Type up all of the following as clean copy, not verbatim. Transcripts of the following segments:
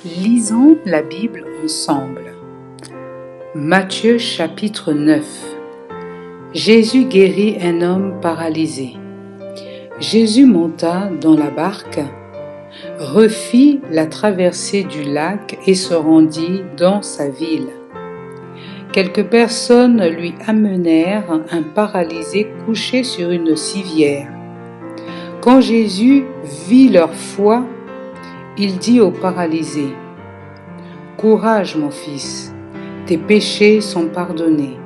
Lisons la Bible ensemble. Matthieu chapitre 9. Jésus guérit un homme paralysé. Jésus monta dans la barque, refit la traversée du lac et se rendit dans sa ville. Quelques personnes lui amenèrent un paralysé couché sur une civière. Quand Jésus vit leur foi, il dit au paralysé : « Courage, mon fils, tes péchés sont pardonnés. »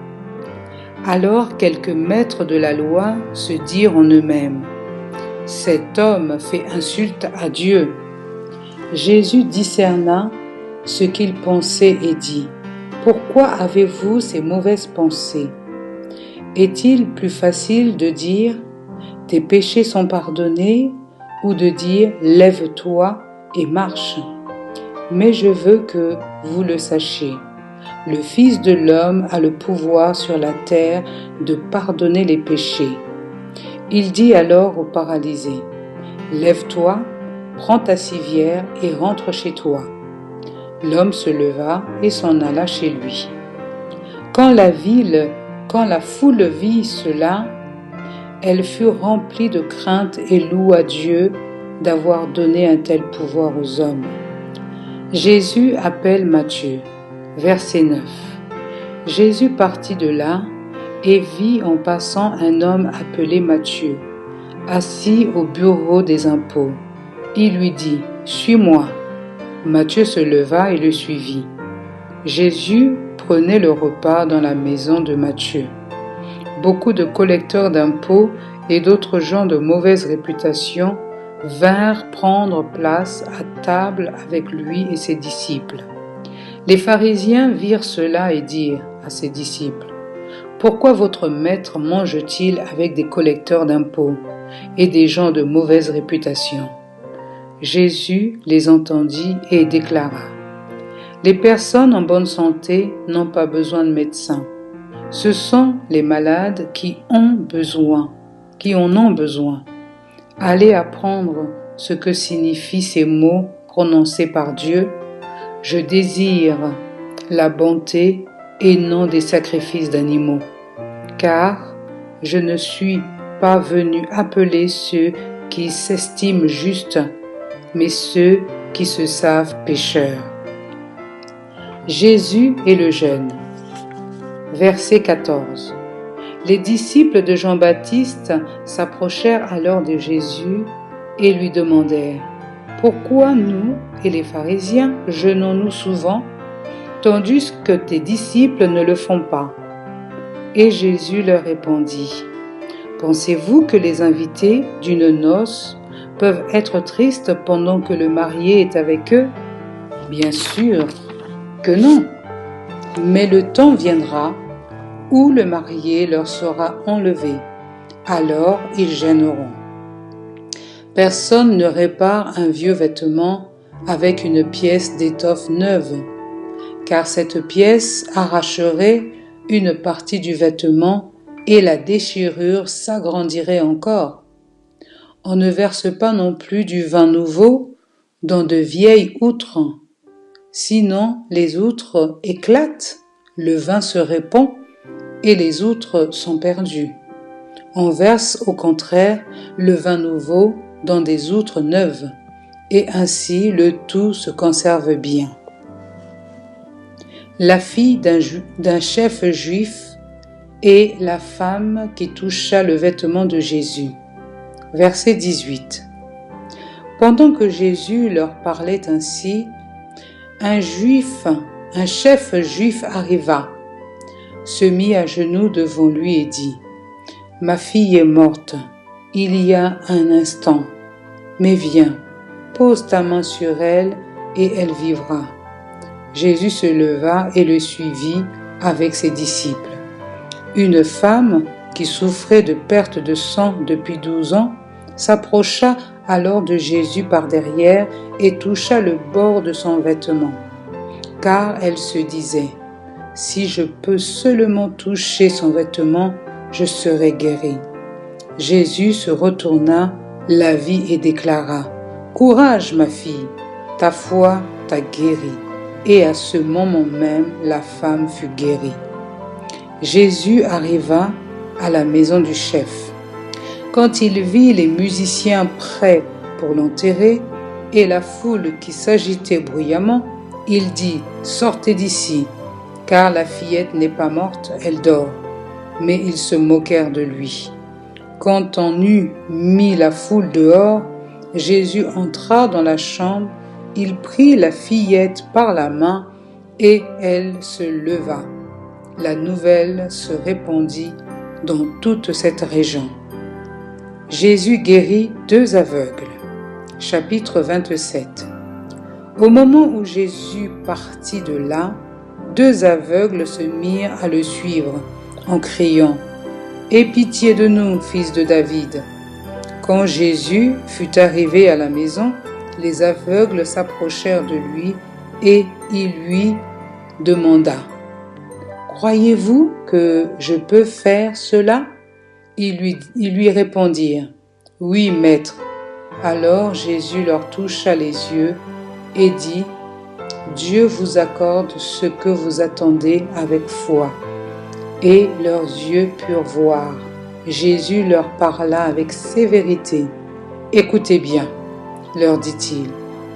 Alors quelques maîtres de la loi se dirent en eux-mêmes : « Cet homme fait insulte à Dieu. » Jésus discerna ce qu'ils pensaient et dit : « Pourquoi avez-vous ces mauvaises pensées ? Est-il plus facile de dire : tes péchés sont pardonnés, ou de dire : lève-toi et marche ? Mais je veux que vous le sachiez. Le Fils de l'homme a le pouvoir sur la terre de pardonner les péchés. » Il dit alors au paralysé : « Lève-toi, prends ta civière et rentre chez toi. » L'homme se leva et s'en alla chez lui. Quand la foule vit cela, elle fut remplie de crainte et loua Dieu d'avoir donné un tel pouvoir aux hommes. Jésus appelle Matthieu. Verset 9. Jésus partit de là et vit en passant un homme appelé Matthieu, assis au bureau des impôts. Il lui dit : « Suis-moi. » Matthieu se leva et le suivit. Jésus prenait le repas dans la maison de Matthieu. Beaucoup de collecteurs d'impôts et d'autres gens de mauvaise réputation vinrent prendre place à table avec lui et ses disciples. Les pharisiens virent cela et dirent à ses disciples : « Pourquoi votre maître mange-t-il avec des collecteurs d'impôts et des gens de mauvaise réputation ?» Jésus les entendit et déclara : « Les personnes en bonne santé n'ont pas besoin de médecins. Ce sont les malades qui en ont besoin. Allez apprendre ce que signifient ces mots prononcés par Dieu : je désire la bonté et non des sacrifices d'animaux. Car je ne suis pas venu appeler ceux qui s'estiment justes, mais ceux qui se savent pécheurs. » Jésus et le jeûne. Verset 14. Les disciples de Jean-Baptiste s'approchèrent alors de Jésus et lui demandèrent : « Pourquoi nous et les pharisiens jeûnons-nous souvent, tandis que tes disciples ne le font pas ?» Et Jésus leur répondit : « Pensez-vous que les invités d'une noce peuvent être tristes pendant que le marié est avec eux ? Bien sûr que non. Mais le temps viendra où le marié leur sera enlevé. Alors ils gêneront. Personne ne répare un vieux vêtement avec une pièce d'étoffe neuve, car cette pièce arracherait une partie du vêtement et la déchirure s'agrandirait encore. On ne verse pas non plus du vin nouveau dans de vieilles outres, sinon les outres éclatent, le vin se répand et les outres sont perdues. On verse au contraire le vin nouveau dans des outres neuves, et ainsi le tout se conserve bien. » La fille d'un chef juif et la femme qui toucha le vêtement de Jésus. Verset 18. Pendant que Jésus leur parlait ainsi, un chef juif arriva, se mit à genoux devant lui et dit : « Ma fille est morte, il y a un instant, mais viens, pose ta main sur elle et elle vivra. » Jésus se leva et le suivit avec ses disciples. Une femme qui souffrait de perte de sang depuis 12 ans s'approcha alors de Jésus par derrière et toucha le bord de son vêtement, car elle se disait : « Si je peux seulement toucher son vêtement, je serai guérie. » Jésus se retourna, la vit et déclara : « Courage, ma fille, ta foi t'a guéri. Et à ce moment même, la femme fut guérie. Jésus arriva à la maison du chef. Quand il vit les musiciens prêts pour l'enterrer et la foule qui s'agitait bruyamment, il dit « Sortez d'ici, car la fillette n'est pas morte, elle dort. » Mais ils se moquèrent de lui. Quand on eut mis la foule dehors, Jésus entra dans la chambre, il prit la fillette par la main et elle se leva. La nouvelle se répandit dans toute cette région. Jésus guérit 2 aveugles. Chapitre 27. Au moment où Jésus partit de là, 2 aveugles se mirent à le suivre en criant « Aie pitié de nous, fils de David !» Quand Jésus fut arrivé à la maison, les aveugles s'approchèrent de lui et il lui demanda « Croyez-vous que je peux faire cela ?» Ils lui répondirent « Oui, maître !» Alors Jésus leur toucha les yeux et dit « Dieu vous accorde ce que vous attendez avec foi. » Et leurs yeux purent voir. Jésus leur parla avec sévérité. « Écoutez bien, leur dit-il,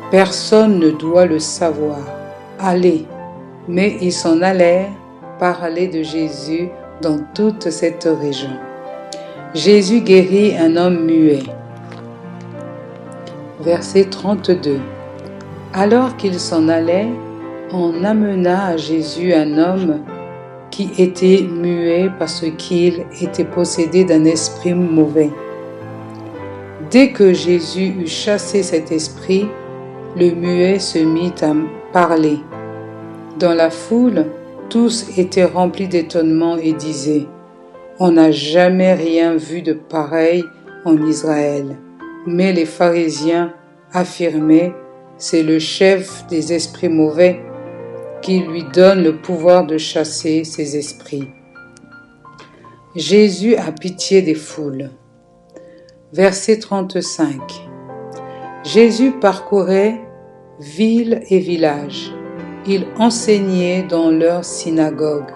personne ne doit le savoir. Allez !» Mais ils s'en allèrent parler de Jésus dans toute cette région. Jésus guérit un homme muet. Verset 32. Alors qu'il s'en allait, on amena à Jésus un homme qui était muet parce qu'il était possédé d'un esprit mauvais. Dès que Jésus eut chassé cet esprit, le muet se mit à parler. Dans la foule, tous étaient remplis d'étonnement et disaient « On n'a jamais rien vu de pareil en Israël. » Mais les pharisiens affirmaient « C'est le chef des esprits mauvais qui lui donne le pouvoir de chasser ces esprits. » Jésus a pitié des foules. Verset 35. Jésus parcourait villes et villages. Il enseignait dans leurs synagogues,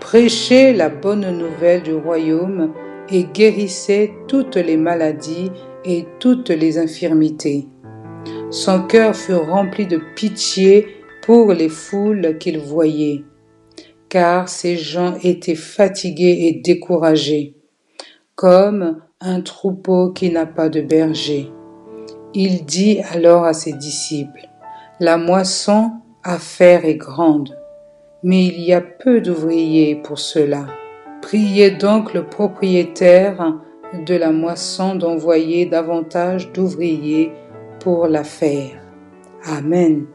prêchait la bonne nouvelle du royaume et guérissait toutes les maladies et toutes les infirmités. Son cœur fut rempli de pitié pour les foules qu'il voyait, car ces gens étaient fatigués et découragés, comme un troupeau qui n'a pas de berger. Il dit alors à ses disciples, « La moisson à faire est grande, mais il y a peu d'ouvriers pour cela. Priez donc le propriétaire de la moisson d'envoyer davantage d'ouvriers pour la faire. » Amen.